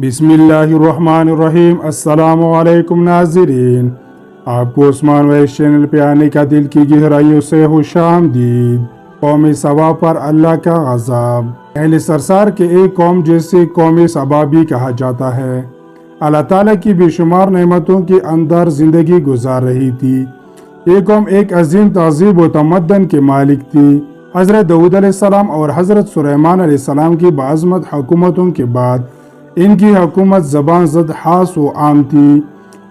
بسم اللہ الرحمن الرحیم۔ السلام علیکم ناظرین، آپ کو عثمان ویس چینل پہ آنے کا دل کی گہرائیوں سے خوش آمدید۔ قوم سبا پر اللہ کا عذاب۔ اہل سرسار کے ایک قوم جیسے قوم سبا بھی کہا جاتا ہے، اللہ تعالیٰ کی بے شمار نعمتوں کے اندر زندگی گزار رہی تھی۔ یہ قوم ایک عظیم تہذیب و تمدن کے مالک تھی۔ حضرت داؤد علیہ السلام اور حضرت سلیمان علیہ السلام کی باعظمت حکومتوں کے بعد ان کی حکومت زبان زد خاص و عام تھی۔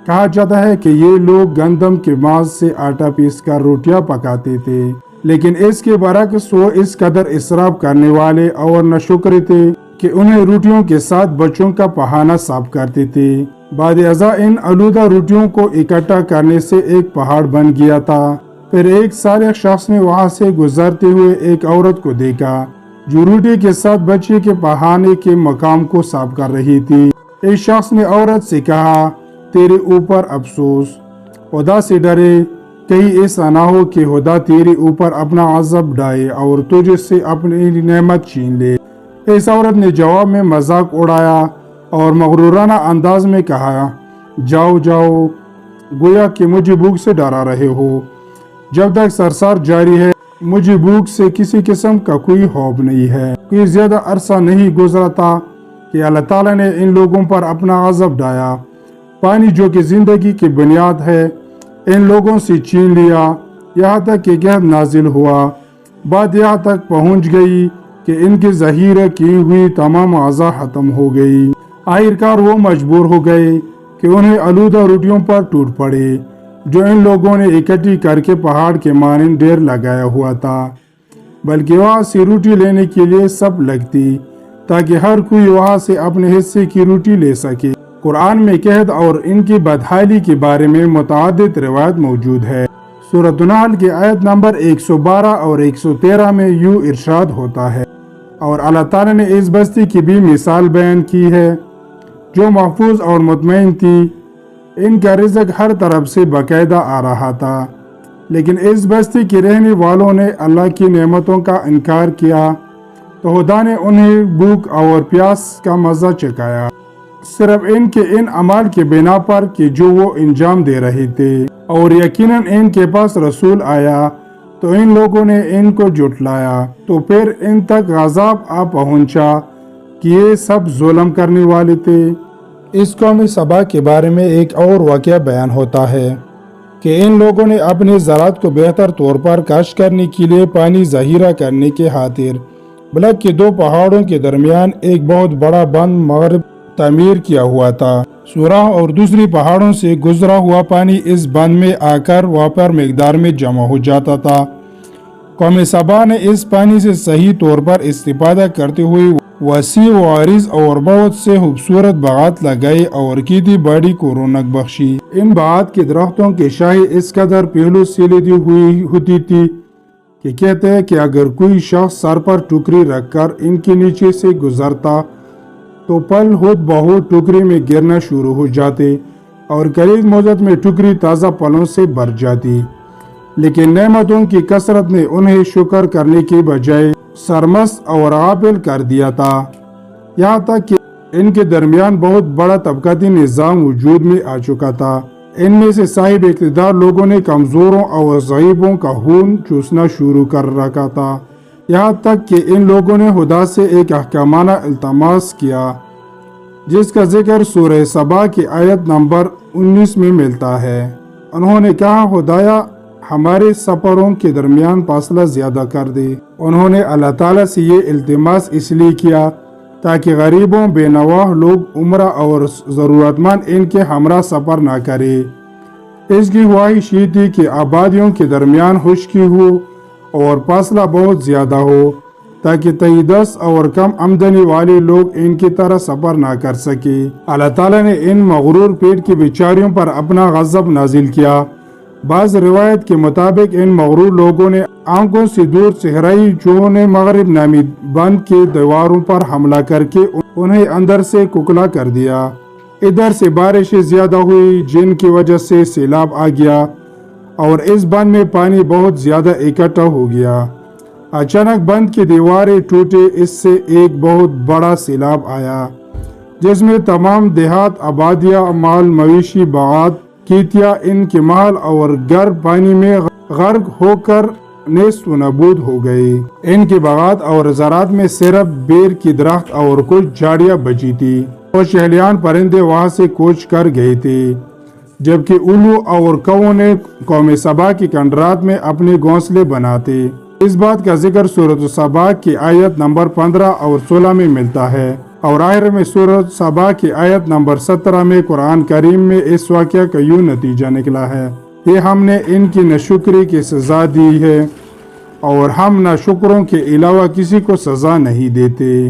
کہا جاتا ہے کہ یہ لوگ گندم کے ماز سے آٹا پیس کر روٹیاں پکاتے تھے، لیکن اس کے برعکس وہ اس قدر اسراف کرنے والے اور ناشکر تھے کہ انہیں روٹیوں کے ساتھ بچوں کا پہانا صاف کرتے تھے۔ بعد ازاں ان آلودہ روٹیوں کو اکٹھا کرنے سے ایک پہاڑ بن گیا تھا۔ پھر ایک صالح شخص نے وہاں سے گزرتے ہوئے ایک عورت کو دیکھا جو روٹی کے ساتھ بچے کے پہانے کے مقام کو صاف کر رہی تھی۔ اس شخص نے عورت سے کہا، تیرے اوپر افسوس، خدا سے ڈرے، کہیں ایسا نہ ہو کہ خدا تیرے اوپر اپنا عذاب ڈالے اور تجھ سے اپنی نعمت چھین لے۔ اس عورت نے جواب میں مذاق اڑایا اور مغرورانہ انداز میں کہا، جاؤ جاؤ، گویا کہ مجھے بھوک سے ڈرا رہے ہو۔ جب تک سرسار جاری ہے مجھے بھوک سے کسی قسم کا کوئی خوف نہیں ہے۔ کوئی زیادہ عرصہ نہیں گزرا تھا کہ اللہ تعالیٰ نے ان لوگوں پر اپنا عذاب ڈالا۔ پانی جو کہ زندگی کی بنیاد ہے ان لوگوں سے چھین لیا، یہاں تک کہ قحط نازل ہوا۔ بات یہاں تک پہنچ گئی کہ ان کے ذخیرہ کی ہوئی تمام اعضاء ختم ہو گئی۔ آخرکار وہ مجبور ہو گئے کہ انہیں آلودہ روٹیوں پر ٹوٹ پڑے جو ان لوگوں نے اکٹھی کر کے پہاڑ کے مانند ڈھیر لگایا ہوا تھا، بلکہ وہاں سے روٹی لینے کے لیے سب لگتی تاکہ ہر کوئی وہاں سے اپنے حصے کی روٹی لے سکے۔ قرآن میں قحط اور ان کی بدحالی کے بارے میں متعدد روایت موجود ہے۔ سورۃ النحل کے آیت نمبر 112 اور 113 میں یوں ارشاد ہوتا ہے، اور اللہ تعالیٰ نے اس بستی کی بھی مثال بیان کی ہے جو محفوظ اور مطمئن تھی۔ ان کا رزق ہر طرف سے باقاعدہ آ رہا تھا، لیکن اس بستی کے رہنے والوں نے اللہ کی نعمتوں کا انکار کیا تو خدا نے انہیں بھوک اور پیاس کا مزہ چکھایا، صرف ان کے ان اعمال کے بنا پر کہ جو وہ انجام دے رہے تھے۔ اور یقیناً ان کے پاس رسول آیا تو ان لوگوں نے ان کو جھٹلایا، تو پھر ان تک عذاب آ پہنچا کہ یہ سب ظلم کرنے والے تھے۔ اس قوم سبا کے بارے میں ایک اور واقعہ بیان ہوتا ہے کہ ان لوگوں نے اپنے زراعت کو بہتر طور پر کاشت کرنے کے لیے پانی ذخیرہ کرنے کے خاطر بلک کے دو پہاڑوں کے درمیان ایک بہت بڑا بند مغرب تعمیر کیا ہوا تھا۔ سوراخ اور دوسری پہاڑوں سے گزرا ہوا پانی اس بند میں آ کر وافر مقدار میں جمع ہو جاتا تھا۔ قوم سبا نے اس پانی سے صحیح طور پر استفادہ کرتے ہوئے وسیع و عریض اور بہت سے خوبصورت باغات لگائے اور کھیتی باڑی کو رونق بخشی۔ ان باغات کے درختوں کی شاخیں اس قدر پہلو سے لدی ہوئی ہوتی تھی کہ کہتے ہیں کہ اگر کوئی شخص سر پر ٹوکری رکھ کر ان کے نیچے سے گزرتا تو پھل خود بخود ٹوکری میں گرنا شروع ہو جاتے اور قلیل مدت میں ٹوکری تازہ پھلوں سے بھر جاتی، لیکن نعمتوں کی کثرت نے انہیں شکر کرنے کے بجائے سرمست اور غافل کر دیا تھا، یہاں تک کہ ان کے درمیان بہت بڑا طبقاتی نظام وجود میں آ چکا تھا۔ ان میں سے صاحب اقتدار لوگوں نے کمزوروں اور ضعیفوں کا خون چوسنا شروع کر رکھا تھا، یہاں تک کہ ان لوگوں نے خدا سے ایک احکامانہ التماس کیا جس کا ذکر سورہ سبا کی آیت نمبر 19 میں ملتا ہے۔ انہوں نے کہا، خدایا ہمارے سفروں کے درمیان فاصلہ زیادہ کر دے۔ انہوں نے اللہ تعالیٰ سے یہ التماس اس لیے کیا تاکہ غریبوں، بے نواح لوگ، عمرہ اور ضرورت مند ان کے ہمراہ سفر نہ کرے۔ اس کی خواہش یہ تھی کہ آبادیوں کے درمیان خشکی ہو اور فاصلہ بہت زیادہ ہو تاکہ تئیدس اور کم آمدنی والے لوگ ان کی طرح سفر نہ کر سکے۔ اللہ تعالیٰ نے ان مغرور پیٹ کے بیچاریوں پر اپنا غضب نازل کیا۔ بعض روایت کے مطابق ان مغرور لوگوں نے آنکھوں سے دور صحرائی جو نے مغرب نامی بند کے دیواروں پر حملہ کر کے انہیں اندر سے ککڑا کر دیا۔ ادھر سے بارشیں زیادہ ہوئی جن کی وجہ سے سیلاب آ گیا اور اس بند میں پانی بہت زیادہ اکٹھا ہو گیا۔ اچانک بند کی دیواریں ٹوٹے، اس سے ایک بہت بڑا سیلاب آیا جس میں تمام دیہات، آبادیاں، مال مویشی، باغات، کھیتیاں، ان کے محل اور گھر پانی میں غرق ہو کر نیست و نابود ہو گئے۔ ان کے باغات اور زراعت میں صرف بیر کی درخت اور کچھ جھاڑیاں بچی تھی اور شہلیان پرندے وہاں سے کوچ کر گئے تھے، جبکہ الو اور کووں نے قوم سبا کی کنڈرات میں اپنے گھونسلے بناتے۔ اس بات کا ذکر سورۃ سبا کی آیت نمبر 15 اور 16 میں ملتا ہے، اور آخر میں سورۃ سبا کی آیت نمبر 17 میں قرآن کریم میں اس واقعہ کا یوں نتیجہ نکلا ہے: یہ ہم نے ان کی ناشکری کی سزا دی ہے، اور ہم ناشکروں کے علاوہ کسی کو سزا نہیں دیتے۔